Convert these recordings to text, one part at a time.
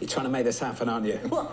You're trying to make this happen, aren't you? Well,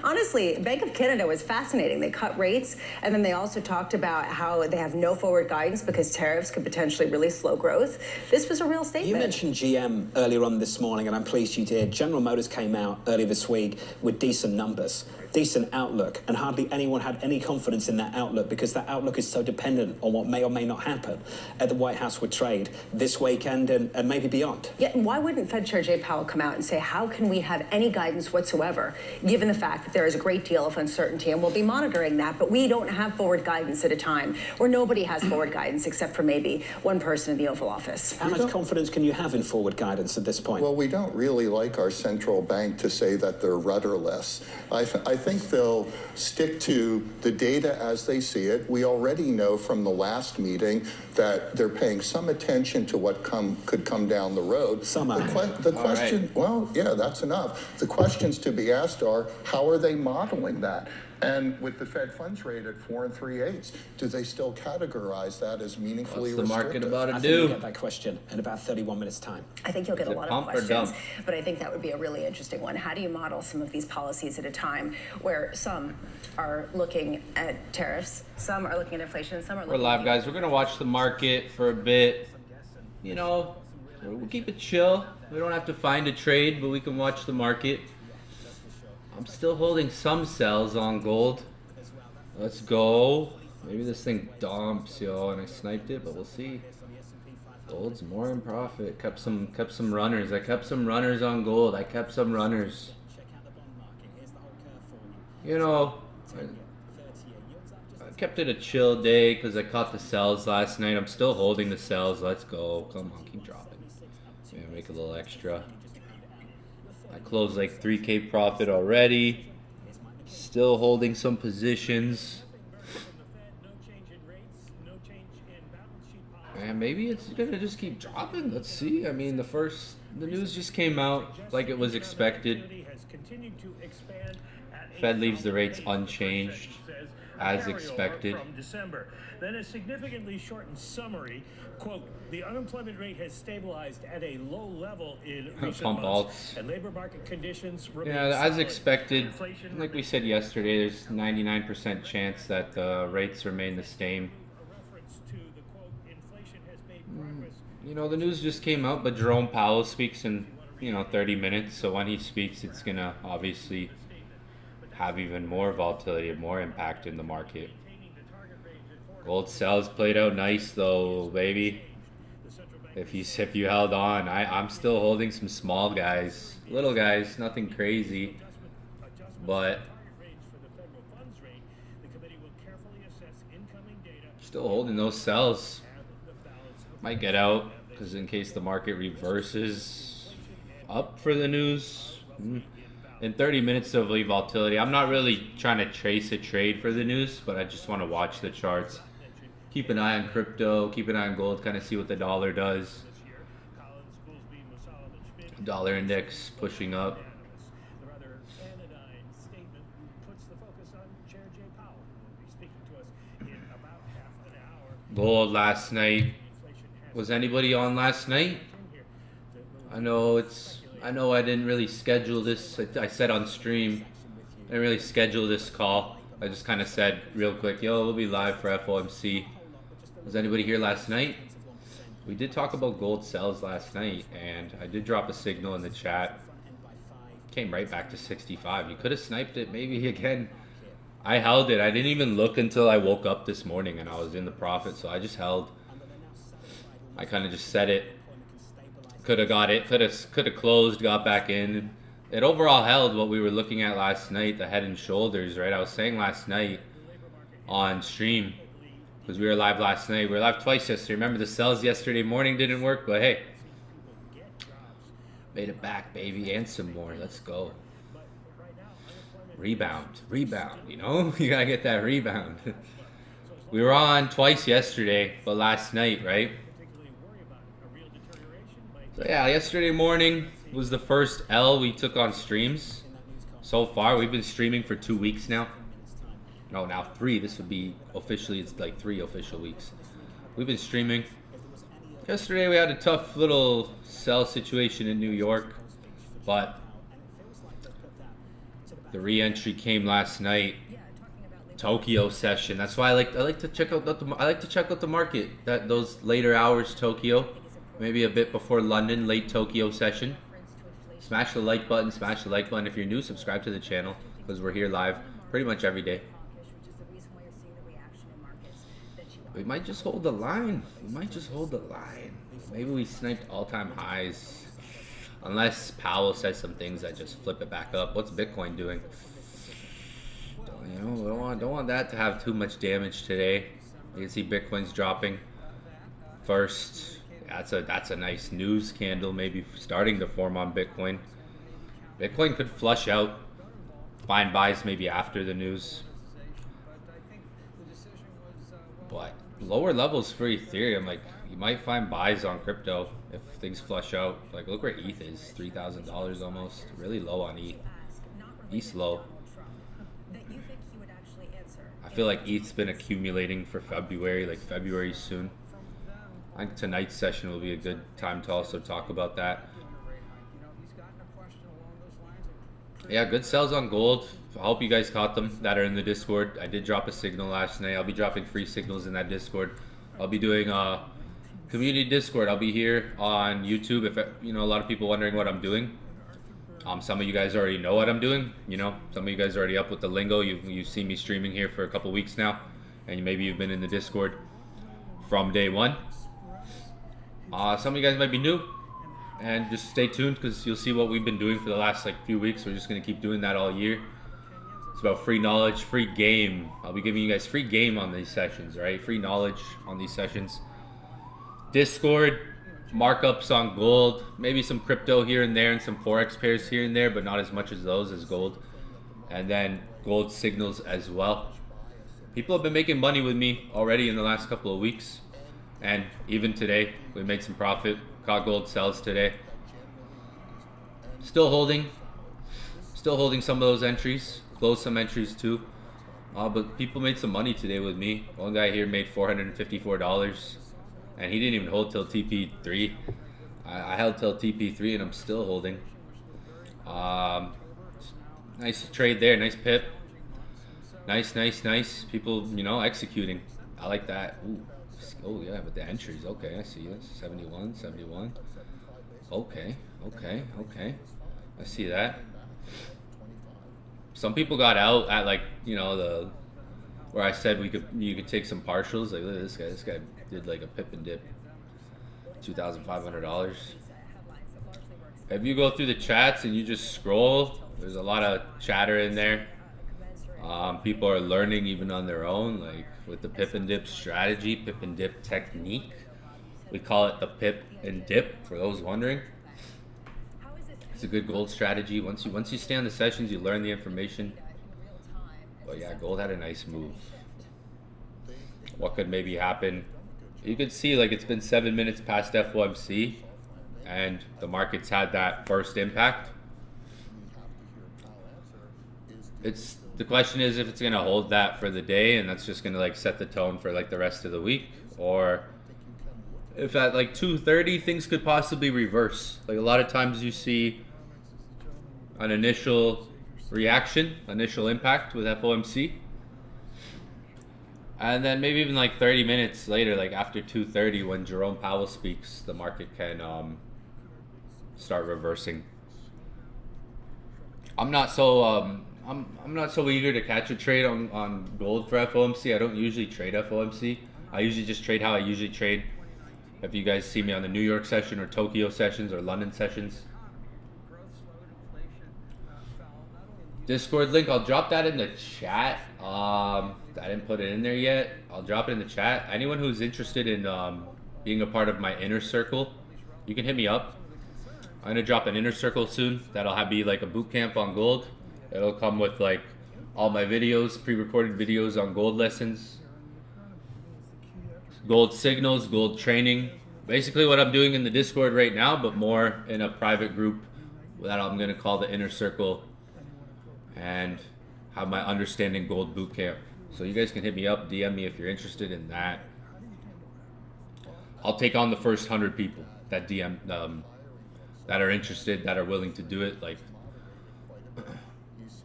honestly, Bank of Canada was fascinating. They cut rates, and then they also talked about how they have no forward guidance because tariffs could potentially really slow growth. This was a real statement. You mentioned GM earlier on this morning, and I'm pleased you did. General Motors came out earlier this week with decent numbers, decent outlook, and hardly anyone had any confidence in that outlook because that outlook is so dependent on what may or may not happen at the White House with trade this weekend and maybe beyond. Yeah, and why wouldn't Fed Chair Jay Powell come out and say, how can we have any guidance whatsoever, given the fact that there is a great deal of uncertainty, and we'll be monitoring that, but we don't have forward guidance at a time where nobody has forward guidance except for maybe one person in the Oval Office. How much confidence can you have in forward guidance at this point? Well, we don't really like our central bank to say that they're rudderless. I think they'll stick to the data as they see it. We already know from the last meeting that they're paying some attention to what could come down the road. The question, right. Well, yeah, that's enough. The questions to be asked are, how are they modeling that? And with the Fed funds rate at 4 3/8, do they still categorize that as meaningfully restrictive? What's the market about to do? I think you'll get that question in about 31 minutes' time. I think you'll get a lot of questions, but I think that would be a really interesting one. How do you model some of these policies at a time where some are looking at tariffs, some are looking at inflation, and some are looking We're live, guys. We're going to watch the market for a bit. We'll keep it chill. We don't have to find a trade, but we can watch the market. I'm still holding some sells on gold. Let's go. Maybe this thing dumps, and I sniped it, but we'll see. Gold's more in profit. Kept some runners. I kept some runners on gold. I kept some runners. I kept it a chill day because I caught the sells last night. I'm still holding the sells. Let's go. Come on, keep dropping. Yeah, make a little extra. I closed like 3K profit already. Still holding some positions. And maybe it's gonna just keep dropping. Let's see. I mean, the news just came out like it was expected. Fed leaves the rates unchanged as expected. Then a significantly shortened summary, quote, the unemployment rate has stabilized at a low level in recent months, and labor market conditions remain as expected. Like we said yesterday, there's 99% chance that the rates remain the same. The news just came out, but Jerome Powell speaks in, 30 minutes. So when he speaks, it's going to obviously have even more volatility and more impact in the market. Gold sells played out nice though, baby. If you held on, I'm still holding some small guys, little guys, nothing crazy, but still holding those sells. Might get out because in case the market reverses up for the news. In 30 minutes of volatility, I'm not really trying to chase a trade for the news, but I just want to watch the charts. Keep an eye on crypto, keep an eye on gold, kind of see what the dollar does. Dollar index pushing up. Gold last night. Was anybody on last night? I know I didn't really schedule this. I said on stream, I didn't really schedule this call. I just kind of said real quick, we'll be live for FOMC. Was anybody here last night? We did talk about gold sells last night, and I did drop a signal in the chat. Came right back to 65. You could have sniped it maybe again. I held it. I didn't even look until I woke up this morning, and I was in the profit, so I just held. I kind of just set it. Could have got it. Could have closed, got back in. It overall held what we were looking at last night, the head and shoulders, right? I was saying last night on stream, because we were live last night. We were live twice yesterday. Remember the sells yesterday morning didn't work, but hey, made it back, baby, and some more. Let's go. Rebound, you gotta get that rebound. We were on twice yesterday, but last night, right? So yeah, yesterday morning was the first L we took on streams. So far, we've been streaming for 2 weeks now. No, now 3. This would be officially, it's like 3 official weeks. We've been streaming. Yesterday we had a tough little sell situation in New York, but The re-entry came last night. Tokyo session. That's why I like to check out the market. Those later hours Tokyo, maybe a bit before London, late Tokyo session. Smash the like button. Smash the like button. If you're new, subscribe to the channel because we're here live pretty much every day. We might just hold the line. Maybe we sniped all-time highs. Unless Powell says some things that just flip it back up. What's Bitcoin doing? Don't want that to have too much damage today. You can see Bitcoin's dropping. First, that's a nice news candle, maybe starting to form on Bitcoin. Bitcoin could flush out. Find buys maybe after the news. But lower levels for Ethereum, like you might find buys on crypto if things flush out. Like look where ETH is, $3,000 almost. Really low on ETH. ETH's low. I feel like ETH's been accumulating for February, like February soon. I think tonight's session will be a good time to also talk about that. Yeah, good sells on gold. I hope you guys caught them that are in the Discord. I did drop a signal last night. I'll be dropping free signals in that Discord. I'll be doing a community Discord. I'll be here on YouTube. If a lot of people wondering what I'm doing. Some of you guys already know what I'm doing. Some of you guys are already up with the lingo. You've seen me streaming here for a couple weeks now, and maybe you've been in the Discord from day one. Some of you guys might be new, and just stay tuned because you'll see what we've been doing for the last few weeks. We're just gonna keep doing that all year. It's about free knowledge, free game. I'll be giving you guys free game on these sessions, right? Free knowledge on these sessions. Discord. Markups on gold, maybe some crypto here and there and some Forex pairs here and there, but not as much as those as gold. And then gold signals as well. People have been making money with me already in the last couple of weeks. And even today, we made some profit. Caught gold sells today. Still holding some of those entries. Closed some entries too. But people made some money today with me. One guy here made $454. And he didn't even hold till TP3. I held till TP3 and I'm still holding. Nice trade there, nice pip. Nice. People, executing. I like that. Ooh. Oh yeah, but the entries, okay, I see this. 71. Okay. I see that. Some people got out at where I said you could take some partials. Like look at this guy did like a pip and dip, $2,500. If you go through the chats and you just scroll, there's a lot of chatter in there. People are learning even on their own, like with the pip and dip strategy, pip and dip technique. We call it the pip and dip for those wondering. It's a good gold strategy. Once you stay on the sessions, you learn the information. But yeah, gold had a nice move. What could maybe happen? You could see it's been 7 minutes past FOMC and the market's had that first impact. The question is if it's going to hold that for the day and that's just going to set the tone for the rest of the week, or if at 2:30 things could possibly reverse. A lot of times you see an initial reaction, initial impact with FOMC. And then maybe even 30 minutes later, after 2:30 when Jerome Powell speaks, the market can start reversing. I'm not so eager to catch a trade on gold for FOMC. I don't usually trade FOMC. I usually just trade how I usually trade. If you guys see me on the New York session or Tokyo sessions or London sessions. Discord link, I'll drop that in the chat. I didn't put it in there yet. I'll drop it in the chat. Anyone who's interested in being a part of my inner circle, you can hit me up. I'm gonna drop an inner circle soon. That'll be a boot camp on gold. It'll come with all my videos, pre-recorded videos on gold lessons, gold signals, gold training. Basically what I'm doing in the Discord right now, but more in a private group that I'm gonna call the inner circle, and have my understanding gold boot camp. So you guys can hit me up, DM me if you're interested in that. I'll take on the first 100 people that DM that are interested, that are willing to do it.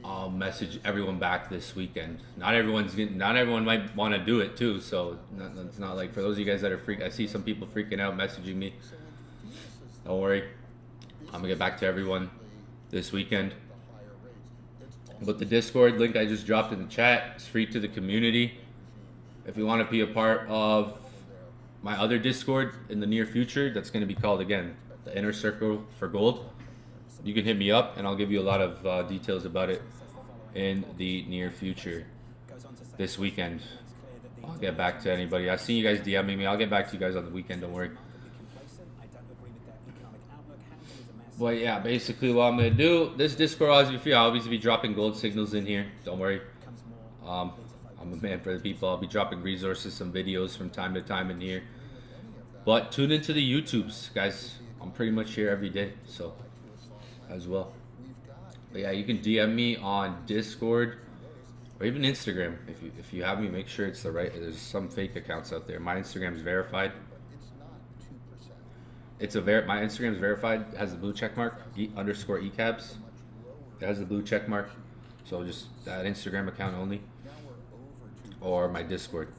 I'll message everyone back this weekend. Not everyone might want to do it too. So it's not like, for those of you guys that are I see some people freaking out messaging me. Don't worry, I'm gonna get back to everyone this weekend. But the Discord link I just dropped in the chat is free to the community. If you want to be a part of my other Discord in the near future, that's going to be called, again, the Inner Circle for Gold, you can hit me up and I'll give you a lot of details about it in the near future. This weekend, I'll get back to anybody. I see you guys DMing me. I'll get back to you guys on the weekend, don't worry. But yeah, basically what I'm going to do, this Discord I'll always be dropping gold signals in here. Don't worry. I'm a man for the people. I'll be dropping resources, some videos from time to time in here. But tune into the YouTubes, guys. I'm pretty much here every day, so as well. But yeah, you can DM me on Discord or even Instagram. If you have me, make sure it's the right. There's some fake accounts out there. My Instagram's verified. My Instagram's verified. It has the blue check mark, _ ecabs. It has the blue check mark. So just that Instagram account only. Or my Discord.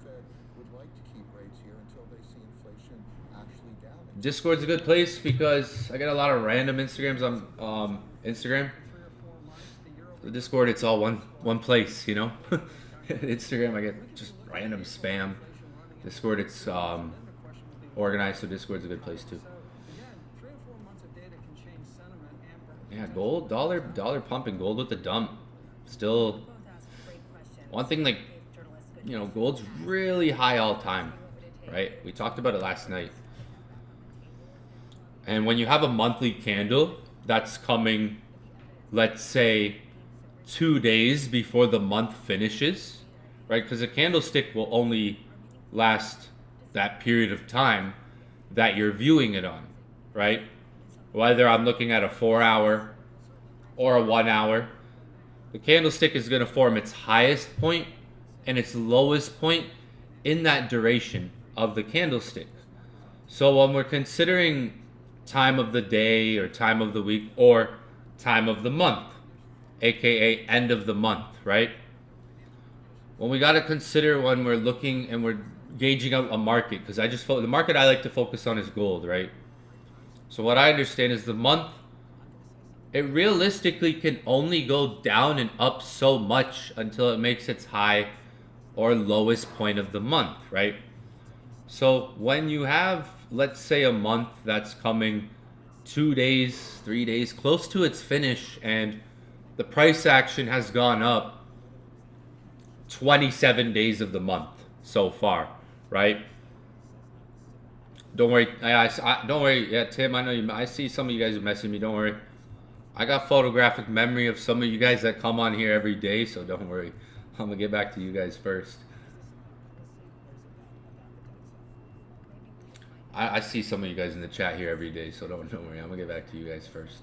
Discord's a good place because I get a lot of random Instagrams on Instagram. The Discord, it's all one place, you know. Instagram, I get just random spam. Discord, it's organized, so Discord's a good place too. Yeah, gold, dollar pumping, gold with the dump. Still, one thing, like, you know, gold's really high all time, right? We talked about it last night. And when you have a monthly candle that's coming, let's say, 2 days before the month finishes, right? Because a candlestick will only last that period of time that you're viewing it on, right? Whether I'm looking at a 4-hour or a 1 hour, the candlestick is going to form its highest point and its lowest point in that duration of the candlestick. So when we're considering time of the day or time of the week or time of the month, aka end of the month, right? When we got to consider when we're looking and we're gauging out a market, because the market I like to focus on is gold, right? So what I understand is the month, it realistically can only go down and up so much until it makes its high or lowest point of the month, right? So when you have, let's say, a month that's coming 2 days, 3 days, close to its finish, and the price action has gone up 27 days of the month so far, right? Don't worry, don't worry. Yeah, Tim, I know I see some of you guys are messaging me. Don't worry. I got photographic memory of some of you guys that come on here every day, so don't worry. I'm gonna get back to you guys first. I see some of you guys in the chat here every day, so don't worry. I'm gonna get back to you guys first.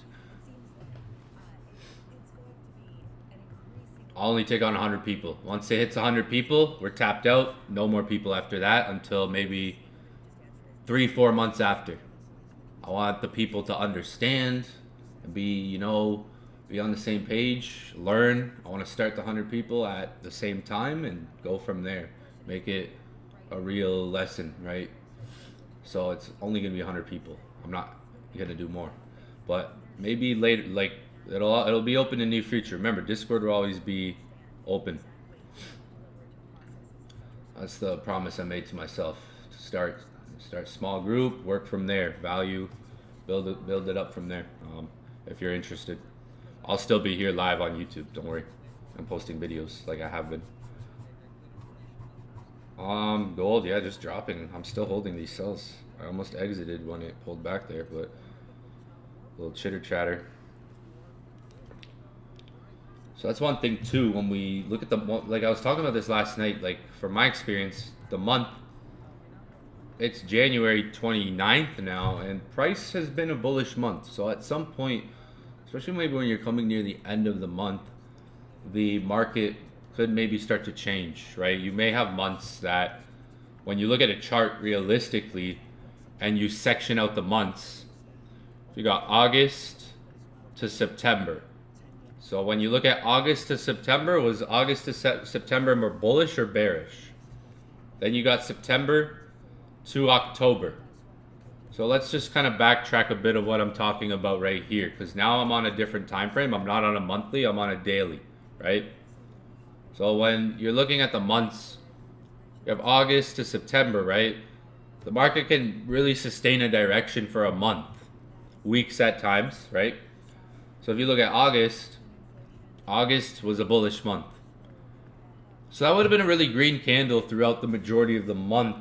I'll only take on 100 people. Once it hits 100 people, we're tapped out. No more people after that until maybe 3-4 months after. I want the people to understand and be on the same page, learn. I want to start the 100 people at the same time and go from there. Make it a real lesson, right? So it's only going to be 100 people. I'm not going to do more. But maybe later, like, it'll be open in the near future. Remember, Discord will always be open. That's the promise I made to myself. To start small group, work from there, value, build it up from there. If you're interested, I'll still be here live on YouTube. Don't worry, I'm posting videos like I have been. Gold, yeah, just dropping. I'm still holding these sells. I almost exited when it pulled back there, but a little chitter chatter. So that's one thing too. When we look at like I was talking about this last night. Like, from my experience, the month. It's January 29th now, and price has been a bullish month. So at some point, especially maybe when you're coming near the end of the month, the market could maybe start to change, right? You may have months that, when you look at a chart realistically and you section out the months, you got August to September. So when you look at August to September, was August to September more bullish or bearish? Then you got September to October. So let's just kind of backtrack a bit of what I'm talking about right here, because now I'm on a different time frame. I'm not on a monthly, I'm on a daily, right? So when you're looking at the months, you have August to September, right? The market can really sustain a direction for a month, weeks at times, right? So if you look at August, August was a bullish month. So that would have been a really green candle throughout the majority of the month.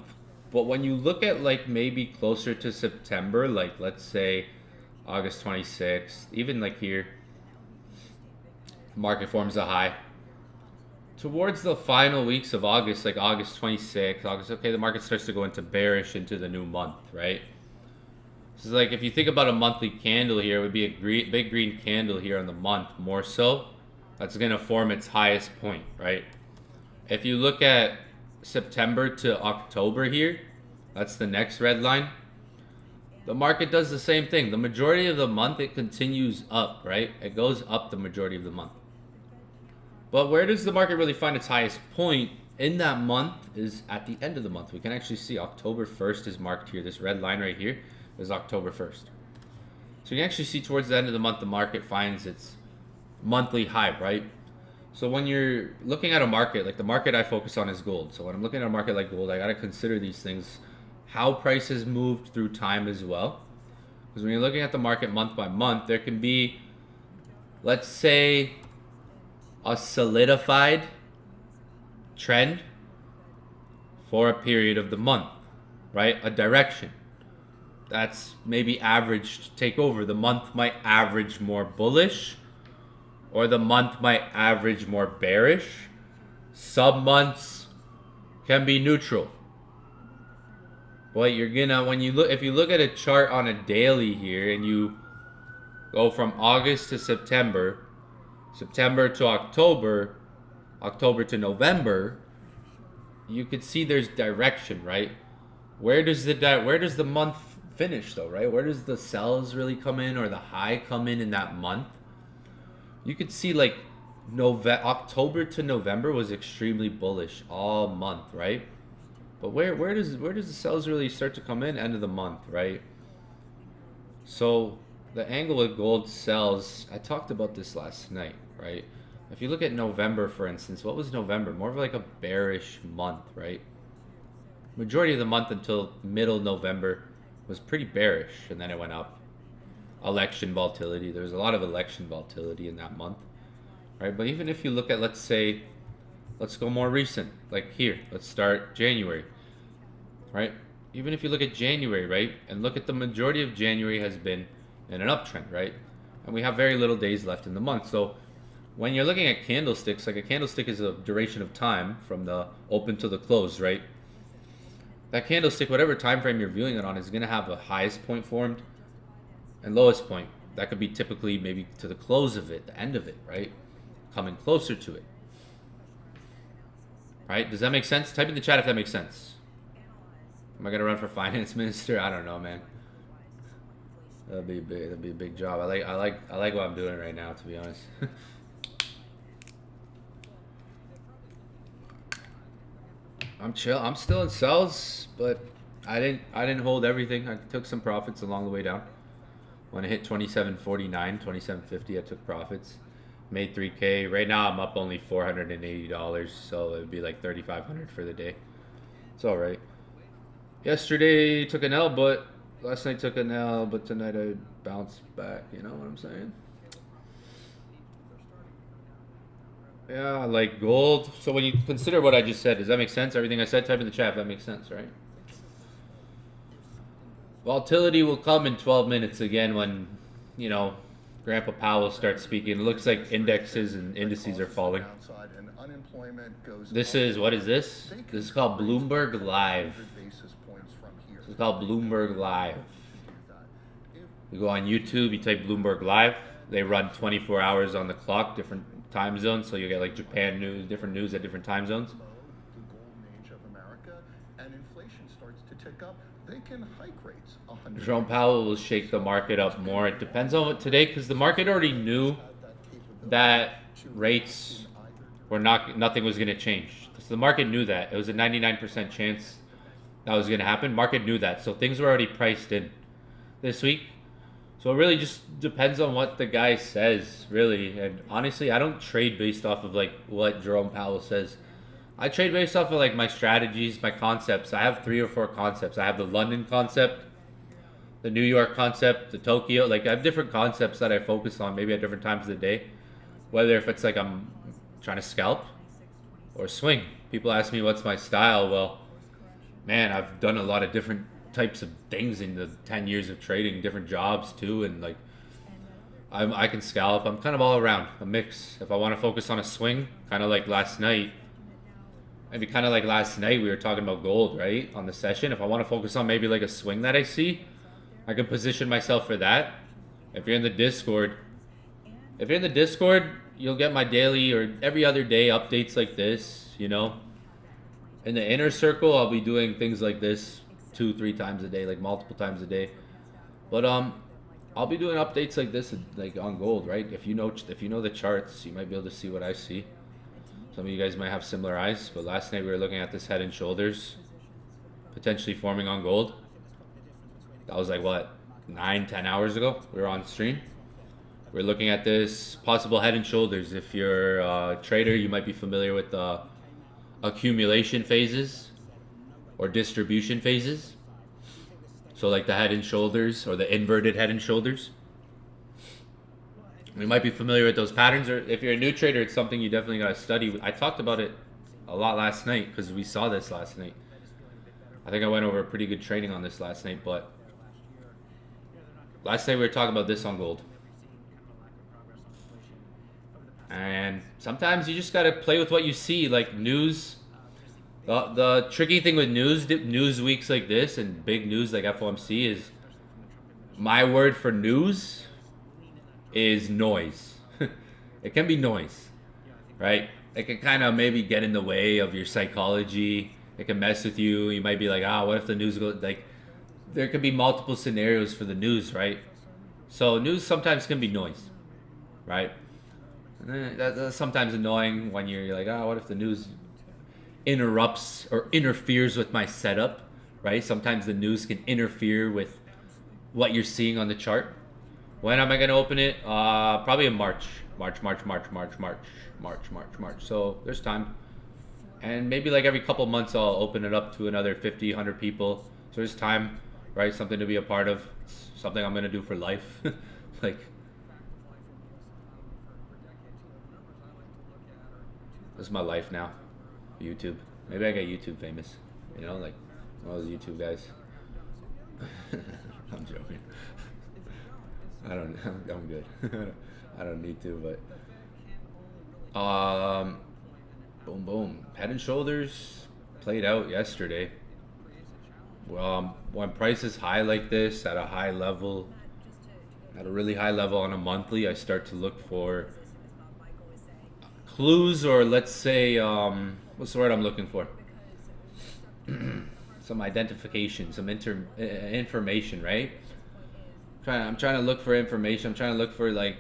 But when you look at like maybe closer to September, like let's say August 26th, even like here, market forms a high. Towards the final weeks of August, like August 26th, okay, the market starts to go into bearish into the new month, right? So like if you think about a monthly candle here, it would be a big green candle here on the month, more so. That's going to form its highest point, right? If you look at September to October here, that's the next red line. The market does the same thing. The majority of the month, it continues up, right? It goes up the majority of the month. But where does the market really find its highest point in that month is at the end of the month. We can actually see October 1st is marked here. This red line right here is October 1st. So you can actually see towards the end of the month, the market finds its monthly high, right? So when you're looking at a market, like the market I focus on is gold. So when I'm looking at a market like gold, I got to consider these things, how prices moved through time as well. Because when you're looking at the market month by month, there can be, let's say, a solidified trend for a period of the month, right? A direction that's maybe averaged take over. The month might average more bullish, or the month might average more bearish. Some months can be neutral. But you're gonna, when you look, if you look at a chart on a daily here and you go from August to September, September to October, October to November, you could see there's direction, right? Where does the month finish though, right? Where does the sells really come in or the high come in that month? You could see like October to November was extremely bullish all month, right? But where does the sells really start to come in? End of the month, right? So the angle with gold sells, I talked about this last night, right? If you look at November, for instance, what was November? More of like a bearish month, right? Majority of the month until middle November was pretty bearish, and then it went up. Election volatility. There's a lot of election volatility in that month, right? But even if you look at, let's say, let's go more recent, like here, let's start January, right? Even if you look at January, right, and look at the majority of January has been in an uptrend, right? And we have very little days left in the month. So when you're looking at candlesticks, like a candlestick is a duration of time from the open to the close, right? That candlestick, whatever time frame you're viewing it on, is going to have a highest point formed and lowest point. That could be typically maybe to the close of it, the end of it, right? Coming closer to it. Right? Does that make sense? Type in the chat if that makes sense. Am I going to run for finance minister? I don't know, man. That'd be big. That'd be a big job. I like what I'm doing right now, to be honest. I'm chill. I'm still in sells, but I didn't hold everything. I took some profits along the way down. When I hit 27.49, 27.50, I took profits. Made 3K. Right now I'm up only $480, so it would be like $3,500 for the day. It's all right. Yesterday took an L, but last night took an L, but tonight I bounced back. You know what I'm saying? Yeah, like gold. So when you consider what I just said, does that make sense? Everything I said, type in the chat if that makes sense, right? Volatility will come in 12 minutes again when, you know, Grandpa Powell starts speaking. It looks like indexes and indices are falling. This is, what is this? This is called Bloomberg Live. This is called Bloomberg Live. You go on YouTube, you type Bloomberg Live. They run 24 hours on the clock, different time zones, so you get like Japan news, different news at different time zones. Jerome Powell will shake the market up more. It depends on what today, because the market already knew that rates were nothing was going to change. So the market knew that. It was a 99% chance that was going to happen. Market knew that. So things were already priced in this week. So it really just depends on what the guy says, really. And honestly, I don't trade based off of like what Jerome Powell says. I trade based off of like my strategies, my concepts. I have 3 or 4 concepts. I have the London concept, the New York concept, the Tokyo. Like I have different concepts that I focus on maybe at different times of the day. Whether if it's like I'm trying to scalp or swing. People ask me what's my style. Well, man, I've done a lot of different types of things in the 10 years of trading, different jobs too, and like I can scalp. I'm kind of all around, a mix. If I want to focus on a swing, kind of like last night, we were talking about gold, right, on the session. If I want to focus on maybe like a swing that I see, I can position myself for that. If you're in the Discord, you'll get my daily or every other day updates like this, you know. In the inner circle, I'll be doing things like this 2-3 times a day, like multiple times a day. But I'll be doing updates like this, like on gold, right? If you know the charts, you might be able to see what I see. Some of you guys might have similar eyes, but last night we were looking at this head and shoulders potentially forming on gold. That was like what, 9-10 hours ago? We were on stream. We're looking at this possible head and shoulders. If you're a trader, you might be familiar with the accumulation phases or distribution phases. So like the head and shoulders or the inverted head and shoulders. You might be familiar with those patterns, or if you're a new trader, it's something you definitely got to study. I talked about it a lot last night because we saw this last night. I think I went over a pretty good training on this last night, but last night we were talking about this on gold. And sometimes you just got to play with what you see, like news. The tricky thing with news weeks like this and big news like FOMC is my word for news is noise. It can be noise, right? It can kind of maybe get in the way of your psychology. It can mess with you. You might be like, what if the news goes, like, there could be multiple scenarios for the news, right? So news sometimes can be noise, right? That's sometimes annoying when you're like, what if the news interrupts or interferes with my setup, right? Sometimes the news can interfere with what you're seeing on the chart. When am I going to open it? Probably in March. So there's time. And maybe like every couple months I'll open it up to another 50, 100 people. So there's time, right? Something to be a part of. It's something I'm going to do for life. Like, this is my life now. YouTube. Maybe I get YouTube famous. You know, like one of those YouTube guys. I'm joking. I'm good. I don't need to, but boom. Head and shoulders played out yesterday. Well, when price is high like this, at a high level, at a really high level on a monthly, I start to look for clues, or let's say, what's the word I'm looking for? Some identification, some information, right? I'm trying to look for information. I'm trying to look for like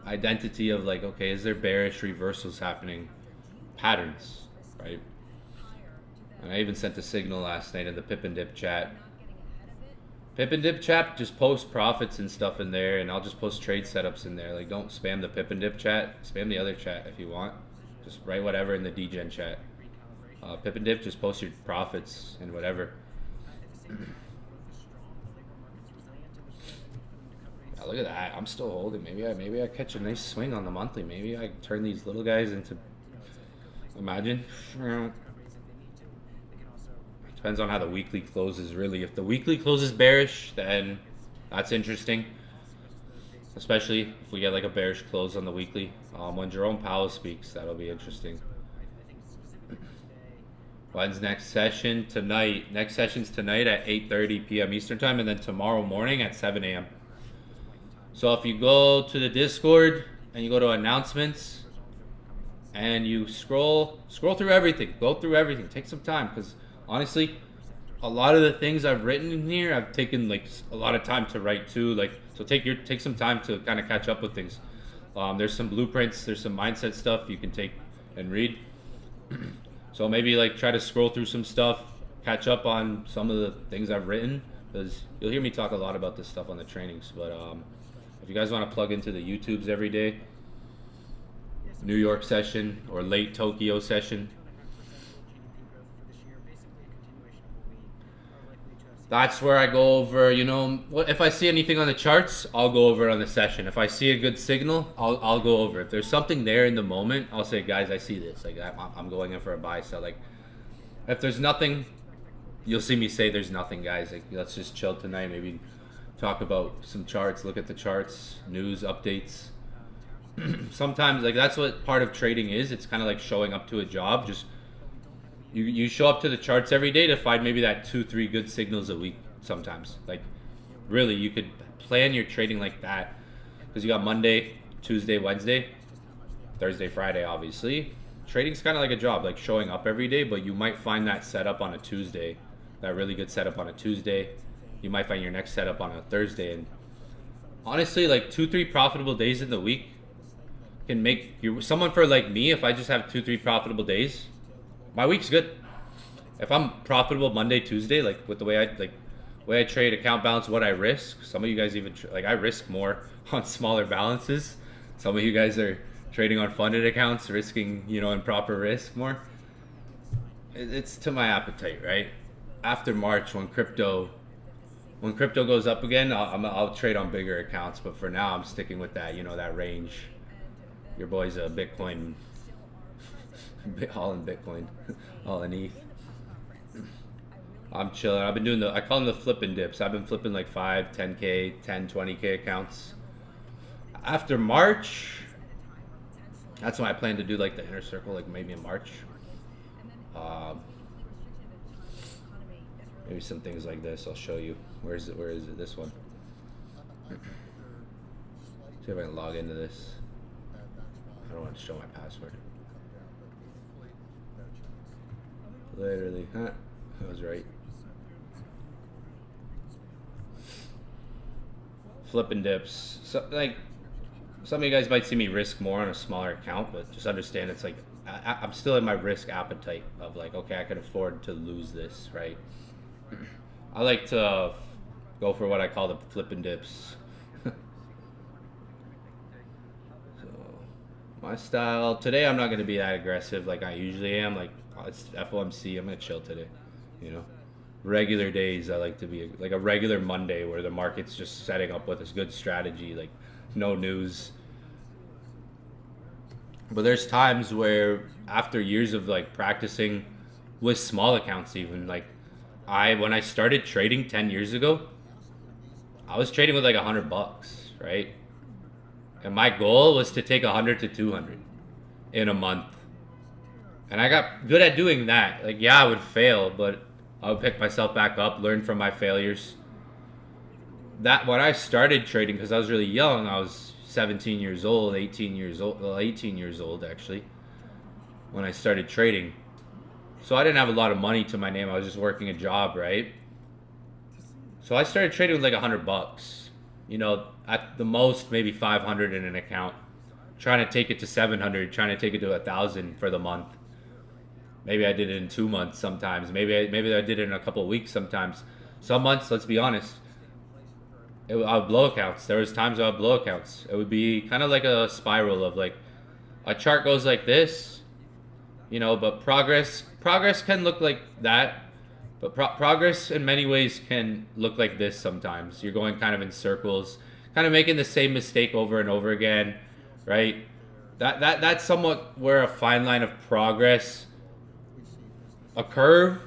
identity of like, okay, is there bearish reversals happening? Patterns, right? And I even sent a signal last night in the Pip and Dip chat. Pip and Dip chat, just post profits and stuff in there, and I'll just post trade setups in there. Like, don't spam the Pip and Dip chat. Spam the other chat if you want. Just write whatever in the DGen chat. Pip and Dip, just post your profits and whatever. Look at that. I'm still holding. Maybe I catch a nice swing on the monthly. Maybe I turn these little guys into, imagine. Depends on how the weekly closes, really. If the weekly closes bearish, then that's interesting. Especially if we get like a bearish close on the weekly. When Jerome Powell speaks, that'll be interesting. When's next session? Tonight. Next session's tonight at 8:30 p.m. Eastern time, and then tomorrow morning at 7 a.m. So if you go to the Discord and you go to announcements and you scroll through everything, go through everything, take some time, because honestly, a lot of the things I've written in here, I've taken like a lot of time to write too. Like, so take some time to kind of catch up with things. There's some blueprints, there's some mindset stuff you can take and read. So maybe like try to scroll through some stuff, catch up on some of the things I've written, because you'll hear me talk a lot about this stuff on the trainings. But if you guys want to plug into the YouTubes every day, New York session or late Tokyo session, that's where I go over, you know, what if I see anything on the charts, I'll go over it on the session. If I see a good signal, I'll go over it. If there's something there in the moment, I'll say, guys, I see this. Like I'm going in for a buy. So like, if there's nothing, you'll see me say there's nothing, guys. Like, let's just chill tonight. Maybe talk about some charts, look at the charts, news, updates. Sometimes, like, that's what part of trading is. It's kind of like showing up to a job. Just you show up to the charts every day to find maybe that 2-3 good signals a week. Sometimes, like, really, you could plan your trading like that, because you got Monday, Tuesday, Wednesday, Thursday, Friday. Obviously, trading's kind of like a job, like showing up every day. But you might find that setup on a Tuesday, that really good setup on a Tuesday. You might find your next setup on a Thursday. And honestly, like 2-3 profitable days in the week can make you someone. For like me, if I just have 2-3 profitable days, my week's good. If I'm profitable Monday, Tuesday, like with the way I trade, account balance, what I risk. Some of you guys even like, I risk more on smaller balances. Some of you guys are trading on funded accounts, risking, you know, improper risk more. It's to my appetite, right? After March, when crypto goes up again, I'll trade on bigger accounts. But for now, I'm sticking with that, you know, that range. Your boy's a Bitcoin, all in Bitcoin, all in ETH. I'm chilling. I've been doing I call them the flipping dips. I've been flipping like 5, 10K, 10, 20K accounts. After March, that's when I plan to do like the inner circle, like maybe in March. Maybe some things like this. I'll show you. Where is it? This one. See if I can log into this. I don't want to show my password. Literally, huh? I was right. Flipping dips. So, like, some of you guys might see me risk more on a smaller account, but just understand it's like I'm still in my risk appetite of like, okay, I can afford to lose this, right? I like to go for what I call the flipping dips. So, my style today, I'm not going to be that aggressive like I usually am. Like, it's FOMC, I'm going to chill today, you know. Regular days, I like to be like a regular Monday where the market's just setting up with a good strategy, like no news. But there's times where after years of like practicing with small accounts, even like when I started trading 10 years ago, I was trading with like $100, right? And my goal was to take 100 to 200 in a month. And I got good at doing that. Like, yeah, I would fail, but I would pick myself back up, learn from my failures. That when I started trading, because I was really young, I was 17 years old, 18 years old actually, when I started trading. So I didn't have a lot of money to my name. I was just working a job, right? So I started trading with like $100. You know, at the most maybe 500 in an account. Trying to take it to 700, trying to take it to 1,000 for the month. Maybe I did it in 2 months sometimes. Maybe I did it in a couple of weeks sometimes. Some months, let's be honest, I would blow accounts. There was times I would blow accounts. It would be kind of like a spiral of like, a chart goes like this, you know, but progress can look like that. But progress in many ways can look like this sometimes. You're going kind of in circles, kind of making the same mistake over and over again, right? That's somewhat where a fine line of progress, a curve,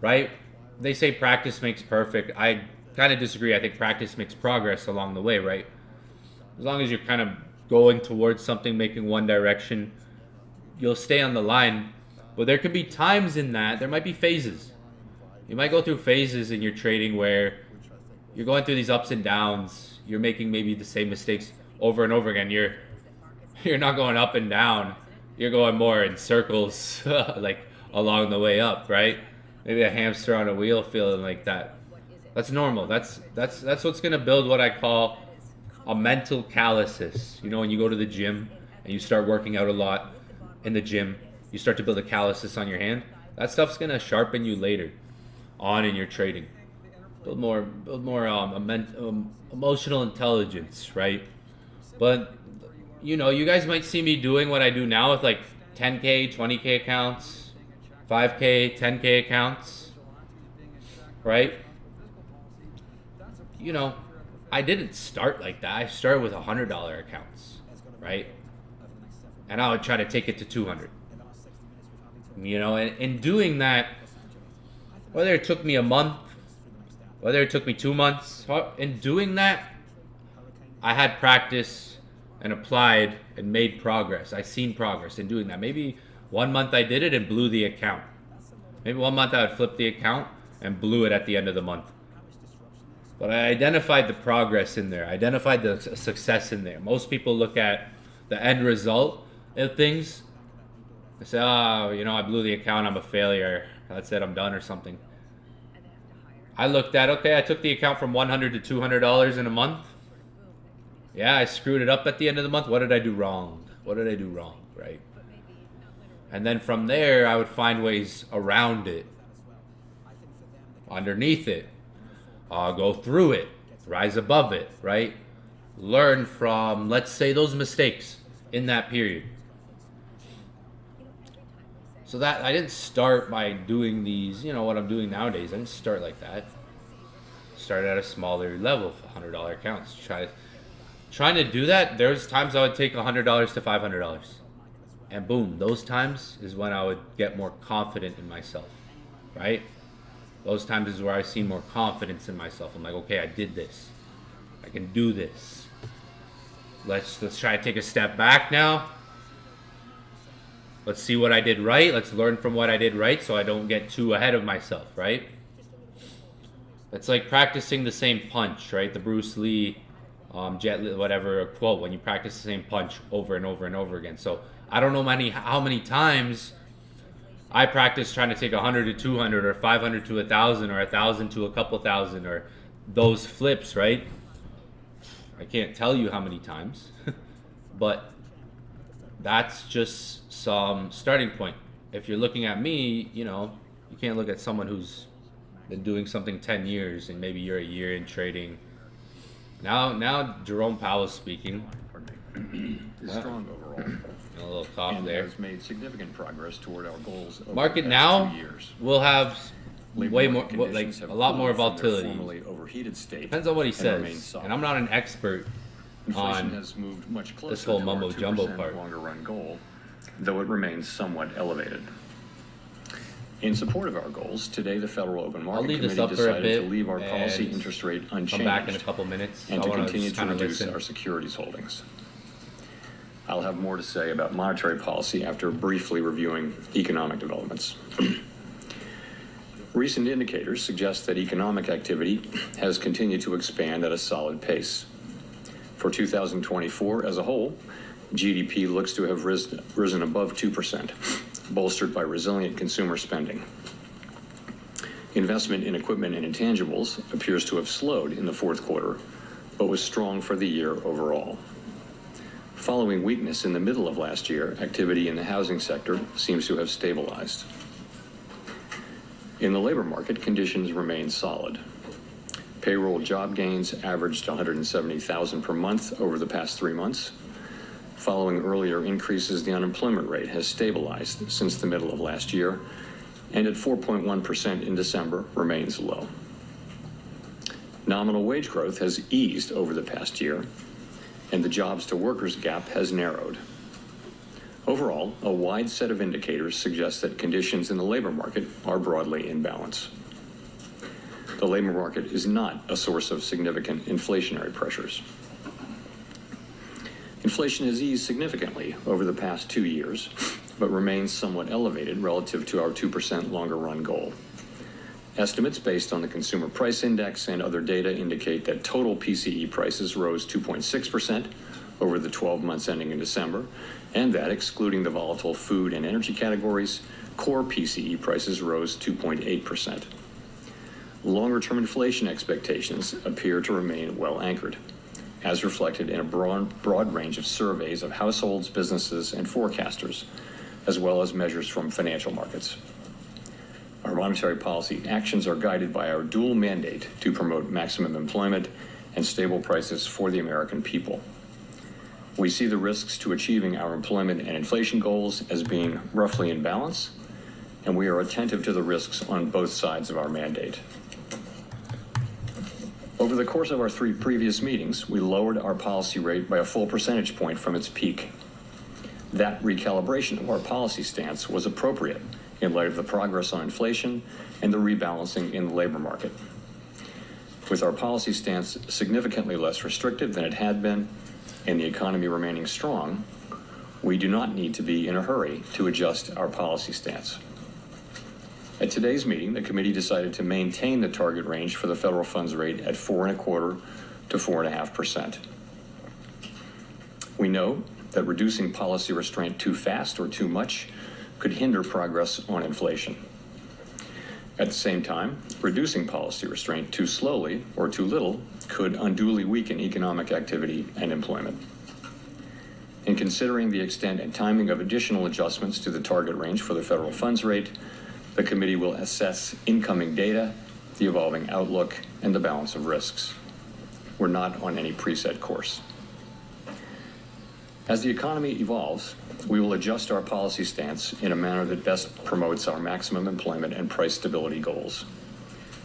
right? They say practice makes perfect. I kind of disagree. I think practice makes progress along the way, right? As long as you're kind of going towards something, making one direction, you'll stay on the line. But there could be times in that, there might be phases. You might go through phases in your trading where you're going through these ups and downs. You're making maybe the same mistakes over and over again. You're not going up and down. You're going more in circles, like along the way up, right? Maybe a hamster on a wheel feeling like that. That's normal. That's what's gonna build what I call a mental calluses. You know, when you go to the gym and you start working out a lot in the gym, you start to build a calluses on your hand. That stuff's gonna sharpen you later on in your trading. Build more emotional intelligence, right? But you know, you guys might see me doing what I do now with like 10K, 20K accounts, 5K, 10K accounts, right? You know, I didn't start like that. I started with $100 accounts, right? And I would try to take it to 200. You know, and in doing that, whether it took me a month, whether it took me 2 months, in doing that, I had practice and applied and made progress. I seen progress in doing that. Maybe 1 month I did it and blew the account. Maybe 1 month I would flip the account and blew it at the end of the month. But I identified the progress in there. I identified the success in there. Most people look at the end result of things. They say, oh, you know, I blew the account, I'm a failure. That's it, I'm done or something. I looked at, okay, I took the account from $100 to $200 in a month. Yeah, I screwed it up at the end of the month. What did I do wrong? What did I do wrong, right? And then from there, I would find ways around it, underneath it, go through it, rise above it, right? Learn from, let's say, those mistakes in that period. So that I didn't start by doing these, you know, what I'm doing nowadays. I didn't start like that. Started at a smaller level, $100 accounts. Trying to do that, there's times I would take $100 to $500. And boom, those times is when I would get more confident in myself, right? Those times is where I see more confidence in myself. I'm like, okay, I did this. I can do this. Let's try to take a step back now. Let's see what I did right. Let's learn from what I did right so I don't get too ahead of myself, right? It's like practicing the same punch, right? The Bruce Lee, Jet Li, whatever quote, when you practice the same punch over and over and over again. So I don't know how many times I practice trying to take 100 to 200 or 500 to 1,000 or 1,000 to a couple thousand or those flips, right? I can't tell you how many times, but that's just some starting point. If you're looking at me, you know, you can't look at someone who's been doing something 10 years and maybe you're a year in trading. Now Jerome Powell's speaking. Is strong overall. A little cough and there. has made significant progress toward our goals over Market the now past 2 years. will have Labor way more, market like conditions have a lot more cooled from their volatility. formerly overheated state. Depends on what he and remain says, solid. and I'm not an expert Inflation on has moved much closer this whole to mumbo our jumbo 2% part. longer run goal, though it remains somewhat elevated. In support of our goals, today the Federal Open I'll Market leave this Committee up for a decided bit to leave our policy and interest rate come unchanged back in a couple minutes. and I to wanna continue just to kinda reduce listen. our securities holdings. I'll have more to say about monetary policy after briefly reviewing economic developments. Recent indicators suggest that economic activity has continued to expand at a solid pace. For 2024 as a whole, GDP looks to have risen above 2%, bolstered by resilient consumer spending. Investment in equipment and intangibles appears to have slowed in the fourth quarter, but was strong for the year overall. Following weakness in the middle of last year, activity in the housing sector seems to have stabilized. In the labor market, conditions remain solid. Payroll job gains averaged 170,000 per month over the past 3 months. Following earlier increases, the unemployment rate has stabilized since the middle of last year, and at 4.1% in December remains low. Nominal wage growth has eased over the past year, and the jobs to workers gap has narrowed. Overall, a wide set of indicators suggest that conditions in the labor market are broadly in balance. The labor market is not a source of significant inflationary pressures. Inflation has eased significantly over the past 2 years, but remains somewhat elevated relative to our 2% longer run goal. Estimates based on the Consumer Price Index and other data indicate that total PCE prices rose 2.6% over the 12 months ending in December, and that, excluding the volatile food and energy categories, core PCE prices rose 2.8%. Longer-term inflation expectations appear to remain well anchored, as reflected in a broad range of surveys of households, businesses, and forecasters, as well as measures from financial markets. Our monetary policy actions are guided by our dual mandate to promote maximum employment and stable prices for the American people. We see the risks to achieving our employment and inflation goals as being roughly in balance, and we are attentive to the risks on both sides of our mandate. Over the course of our 3 previous meetings, we lowered our policy rate by a full percentage point from its peak. That recalibration of our policy stance was appropriate in light of the progress on inflation and the rebalancing in the labor market. With our policy stance significantly less restrictive than it had been, and the economy remaining strong, we do not need to be in a hurry to adjust our policy stance. At today's meeting, the committee decided to maintain the target range for the federal funds rate at 4.25% to 4.5%. We know that reducing policy restraint too fast or too much could hinder progress on inflation. At the same time, reducing policy restraint too slowly or too little could unduly weaken economic activity and employment. In considering the extent and timing of additional adjustments to the target range for the federal funds rate, the committee will assess incoming data, the evolving outlook, and the balance of risks. We're not on any preset course. As the economy evolves, we will adjust our policy stance in a manner that best promotes our maximum employment and price stability goals.